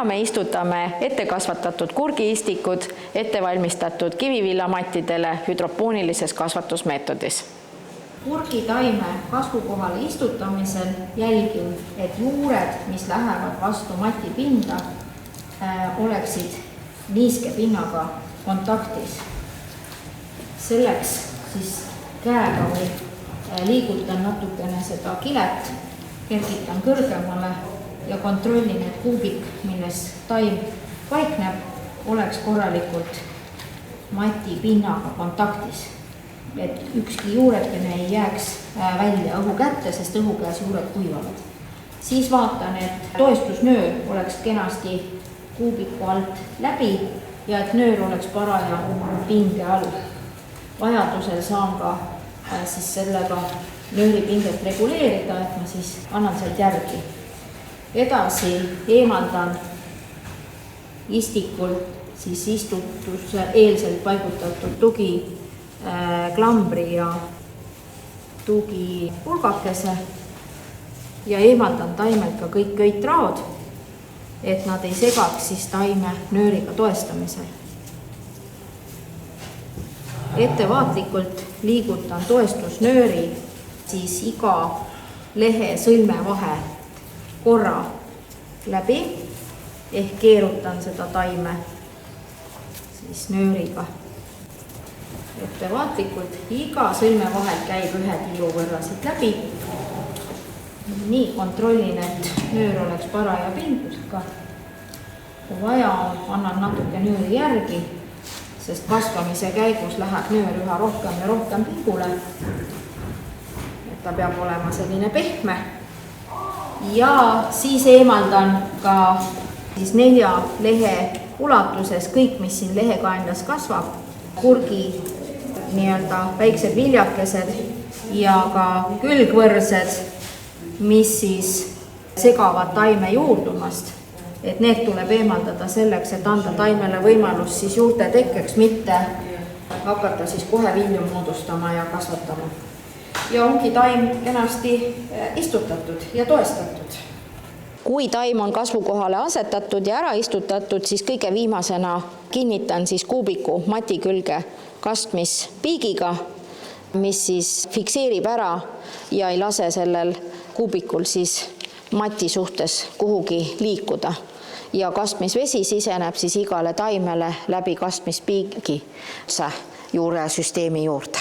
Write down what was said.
me istutame ettekasvatatud kurgiistikud ettevalmistatud kiviviljamattidele hüdropoonilises kasvatusmeetodis. Kurgitaime kasvukohale istutamisel jälgin, et juured, mis lähevad vastu matipinda, oleksid niiske pinnaga kontaktis. Selleks siis käega või liigutan natukene seda kilet, kergitan kõrgemale ja kontrollin, et kuubik, milles taim paikneb, oleks korralikult mati pinnaga kontaktis. Et ükski juurekene ei jääks välja õhu kätte, sest õhu käes juured kuivavad. Siis vaatan, et toestusnöör oleks kenasti kuubiku alt läbi ja et nöör oleks paraja pinge all. Vajadusel saan ka siis sellega nööri pinget reguleerida, et ma siis annan sealt järgi. Edasi eemaldan istikult siis istutuse eelselt paigutatud tugi klambri ja tugi pulgakese ja eemaldan taimelt ka kõik köitraod, et nad ei segaks siis taime nööriga toestamisel. Ettevaatlikult liigutan toestusnööri siis iga lehe sõlme vahe korra läbi ehk keerutan seda taime siis nööriga. Ettevaatlikult iga sõlme vahel käib ühe tiiru võrra siit läbi. Nii kontrollin, et nöör oleks paraja pingusega. Kui vaja on, annan natuke nööri järgi, sest kasvamise käigus läheb nöör üha rohkem ja rohkem pingule. Et ta peab olema selline pehme. Ja siis eemaldan ka siis 4 lehe ulatuses kõik, mis siin lehekaenlas kasvab, kurgi nii-öelda väiksed viljakesed ja ka külgvõrsed, mis siis segavad taime juurdumast, et need tuleb eemaldada selleks, et anda taimele võimalus siis juurte tekkeks, mitte hakata siis kohe vilju moodustama ja kasvatama. Ja ongi taim kenasti istutatud ja toestatud. Kui taim on kasvukohale asetatud ja ära istutatud, siis kõige viimasena kinnitan siis kuubiku mati külge kastmispiigiga, mis siis fikseerib ära ja ei lase sellel kuubikul siis mati suhtes kuhugi liikuda. Ja kastmisvesi siseneb siis igale taimele läbi kastmispiigi juuresüsteemi juurde.